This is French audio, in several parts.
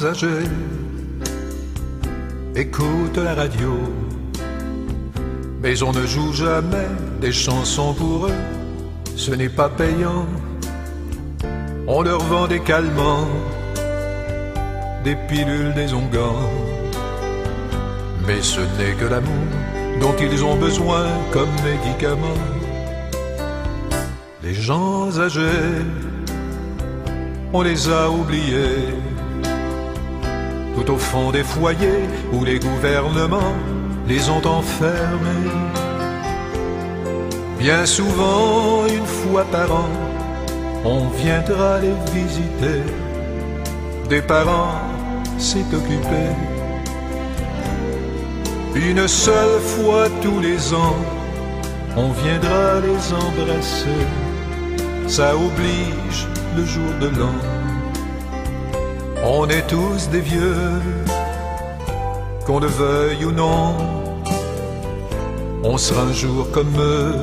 âgés écoutent la radio, mais on ne joue jamais des chansons pour eux, ce n'est pas payant. On leur vend des calmants, des pilules, des onguents, mais ce n'est que l'amour dont ils ont besoin comme médicament. Les gens âgés, on les a oubliés, tout au fond des foyers où les gouvernements les ont enfermés. Bien souvent, une fois par an, on viendra les visiter. Des parents s'est occupé. Une seule fois tous les ans, on viendra les embrasser. Ça oblige le jour de l'an. On est tous des vieux, qu'on le veuille ou non. On sera un jour comme eux,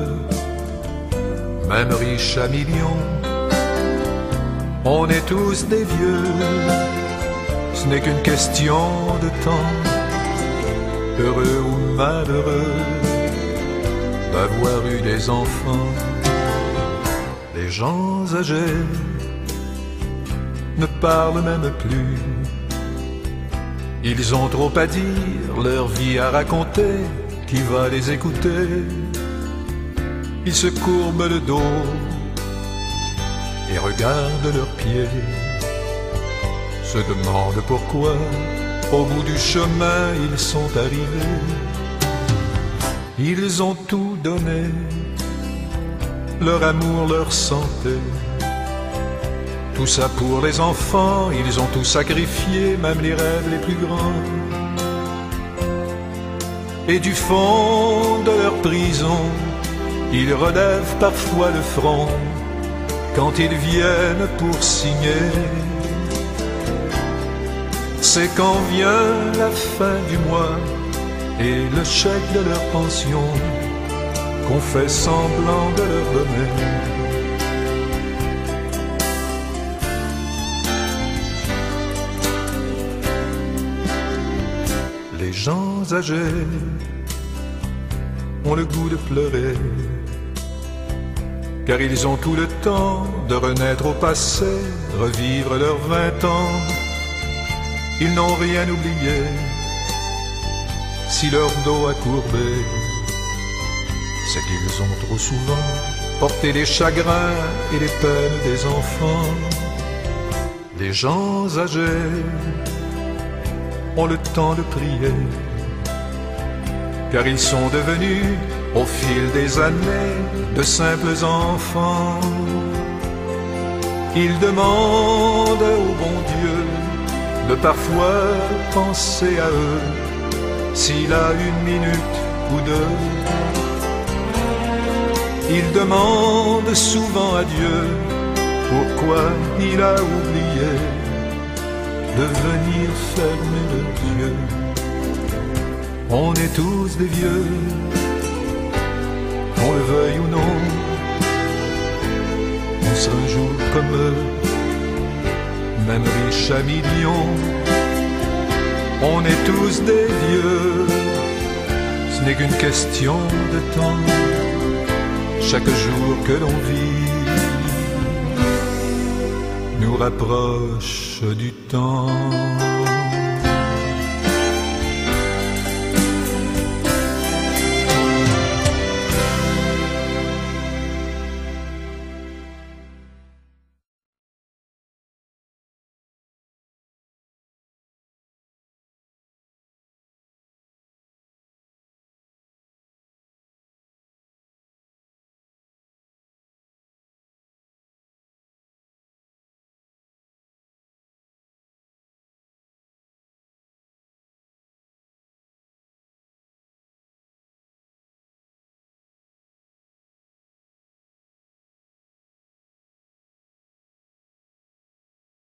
même riche à millions. On est tous des vieux, ce n'est qu'une question de temps, heureux ou malheureux, d'avoir eu des enfants. Les gens âgés ne parlent même plus. Ils ont trop à dire, leur vie à raconter, qui va les écouter? Ils se courbent le dos et regardent leurs pieds, se demandent pourquoi au bout du chemin ils sont arrivés. Ils ont tout donné, leur amour, leur santé, tout ça pour les enfants. Ils ont tout sacrifié, même les rêves les plus grands. Et du fond de leur prison, ils relèvent parfois le front quand ils viennent pour signer. C'est quand vient la fin du mois et le chèque de leur pension qu'on fait semblant de leur donner. Les gens âgés ont le goût de pleurer, car ils ont tout le temps de renaître au passé, revivre leurs 20 ans. Ils n'ont rien oublié, si leur dos a courbé, c'est qu'ils ont trop souvent porté les chagrins et les peines des enfants. Les gens âgés ont le temps de prier, car ils sont devenus, au fil des années, de simples enfants. Ils demandent au bon Dieu de parfois penser à eux, s'il a une minute ou deux. Ils demandent souvent à Dieu pourquoi il a oublié de venir fermer leurs yeux. On est tous des vieux, qu'on le veuille ou non. On sera un jour comme eux, même riches à millions. On est tous des vieux, ce n'est qu'une question de temps. Chaque jour que l'on vit nous rapproche du temps.